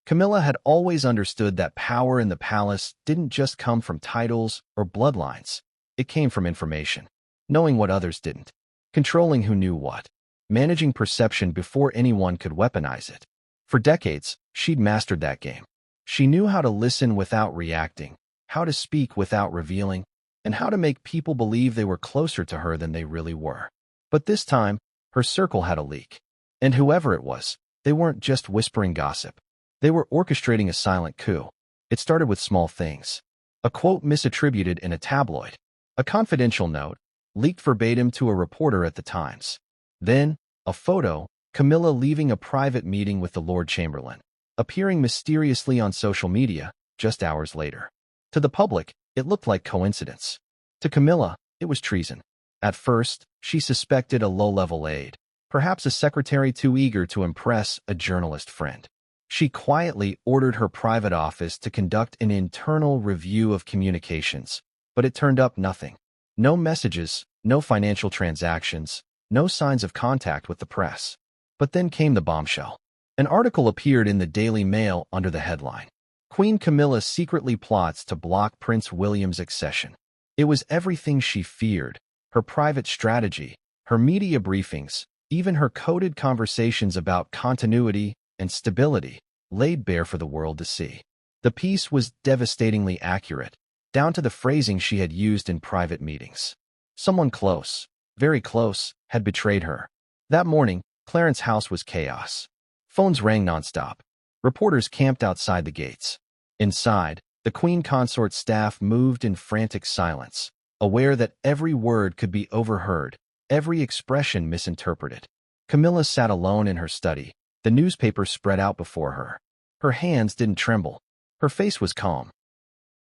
S1: Camilla had always understood that power in the palace didn't just come from titles or bloodlines. It came from information. Knowing what others didn't. Controlling who knew what. Managing perception before anyone could weaponize it. For decades, she'd mastered that game. She knew how to listen without reacting, how to speak without revealing, and how to make people believe they were closer to her than they really were. But this time, her circle had a leak. And whoever it was, they weren't just whispering gossip. They were orchestrating a silent coup. It started with small things. A quote misattributed in a tabloid. A confidential note, leaked verbatim to a reporter at the Times. Then, a photo, Camilla leaving a private meeting with the Lord Chamberlain, appearing mysteriously on social media just hours later. To the public, it looked like coincidence. To Camilla, it was treason. At first, she suspected a low-level aide, perhaps a secretary too eager to impress a journalist friend. She quietly ordered her private office to conduct an internal review of communications, but it turned up nothing. No messages, no financial transactions, no signs of contact with the press. But then came the bombshell. An article appeared in the Daily Mail under the headline, Queen Camilla secretly plots to block Prince William's accession. It was everything she feared, her private strategy, her media briefings, even her coded conversations about continuity and stability, laid bare for the world to see. The piece was devastatingly accurate, down to the phrasing she had used in private meetings. Someone close, very close, had betrayed her. That morning, Clarence's house was chaos. Phones rang nonstop. Reporters camped outside the gates. Inside, the Queen Consort's staff moved in frantic silence, aware that every word could be overheard, every expression misinterpreted. Camilla sat alone in her study, the newspaper spread out before her. Her hands didn't tremble. Her face was calm.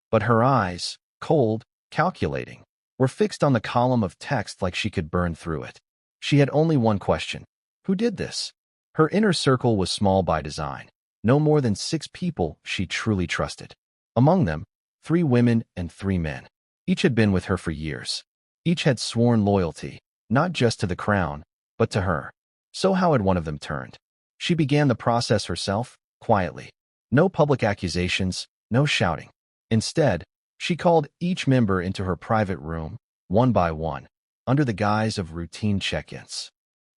S1: But her eyes, cold, calculating, were fixed on the column of text like she could burn through it. She had only one question. Who did this? Her inner circle was small by design. No more than 6 people she truly trusted. Among them, 3 women and 3 men. Each had been with her for years. Each had sworn loyalty, not just to the crown, but to her. So how had one of them turned? She began the process herself, quietly. No public accusations, no shouting. Instead, she called each member into her private room, one by one, under the guise of routine check-ins.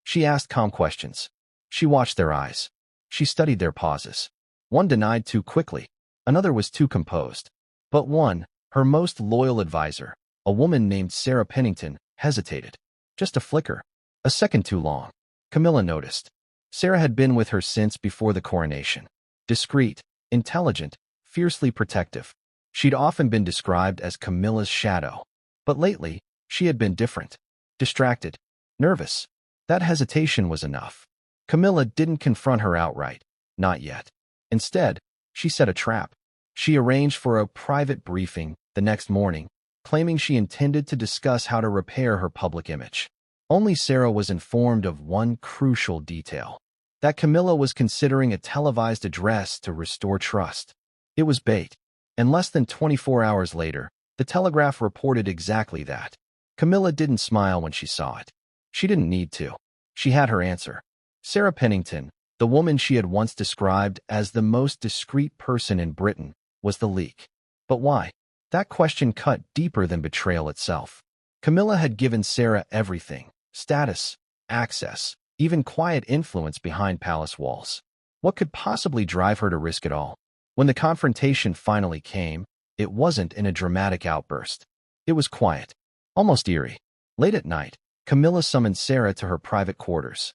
S1: She asked calm questions. She watched their eyes. She studied their pauses. One denied too quickly. Another was too composed. But one, her most loyal advisor, a woman named Sarah Pennington, hesitated. Just a flicker. A second too long. Camilla noticed. Sarah had been with her since before the coronation. Discreet, intelligent, fiercely protective. She'd often been described as Camilla's shadow. But lately, she had been different. Distracted. Nervous. That hesitation was enough. Camilla didn't confront her outright. Not yet. Instead, she set a trap. She arranged for a private briefing the next morning, claiming she intended to discuss how to repair her public image. Only Sarah was informed of one crucial detail. That Camilla was considering a televised address to restore trust. It was bait. And less than 24 hours later, the Telegraph reported exactly that. Camilla didn't smile when she saw it. She didn't need to. She had her answer. Sarah Pennington, the woman she had once described as the most discreet person in Britain, was the leak. But why? That question cut deeper than betrayal itself. Camilla had given Sarah everything: status, access, even quiet influence behind palace walls. What could possibly drive her to risk it all? When the confrontation finally came, it wasn't in a dramatic outburst. It was quiet, almost eerie. Late at night, Camilla summoned Sarah to her private quarters.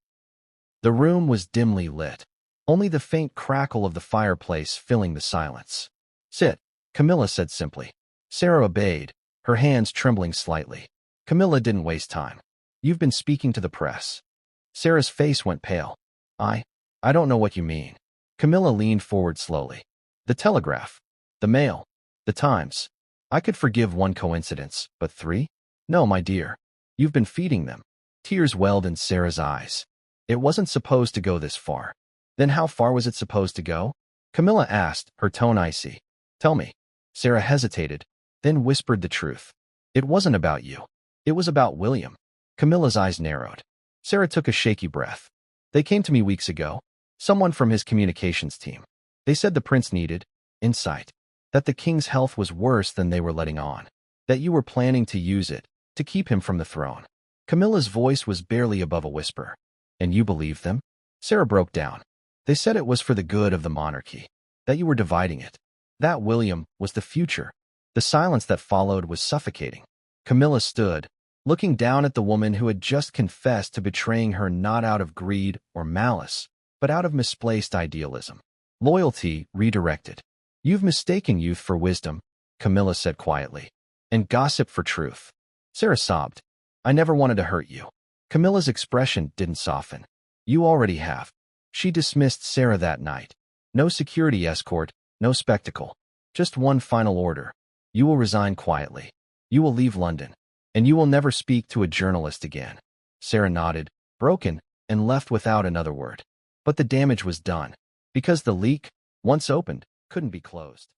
S1: The room was dimly lit, only the faint crackle of the fireplace filling the silence. "Sit," Camilla said simply. Sarah obeyed, her hands trembling slightly. Camilla didn't waste time. "You've been speaking to the press." Sarah's face went pale. I don't know what you mean. Camilla leaned forward slowly. The telegraph. The mail. The Times. I could forgive one coincidence, but three? No, my dear. You've been feeding them. Tears welled in Sarah's eyes. It wasn't supposed to go this far. Then how far was it supposed to go? Camilla asked, her tone icy. Tell me. Sarah hesitated, then whispered the truth. It wasn't about you. It was about William. Camilla's eyes narrowed. Sarah took a shaky breath. They came to me weeks ago. Someone from his communications team. They said the prince needed insight. That the king's health was worse than they were letting on. That you were planning to use it to keep him from the throne. Camilla's voice was barely above a whisper. And you believed them? Sarah broke down. They said it was for the good of the monarchy. That you were dividing it. That William was the future. The silence that followed was suffocating. Camilla stood, looking down at the woman who had just confessed to betraying her not out of greed or malice, but out of misplaced idealism. Loyalty redirected. You've mistaken youth for wisdom, Camilla said quietly, and gossip for truth. Sarah sobbed. I never wanted to hurt you. Camilla's expression didn't soften. You already have. She dismissed Sarah that night. No security escort, no spectacle. Just one final order. You will resign quietly. You will leave London. And you will never speak to a journalist again. Sarah nodded, broken, and left without another word. But the damage was done. Because the leak, once opened, couldn't be closed.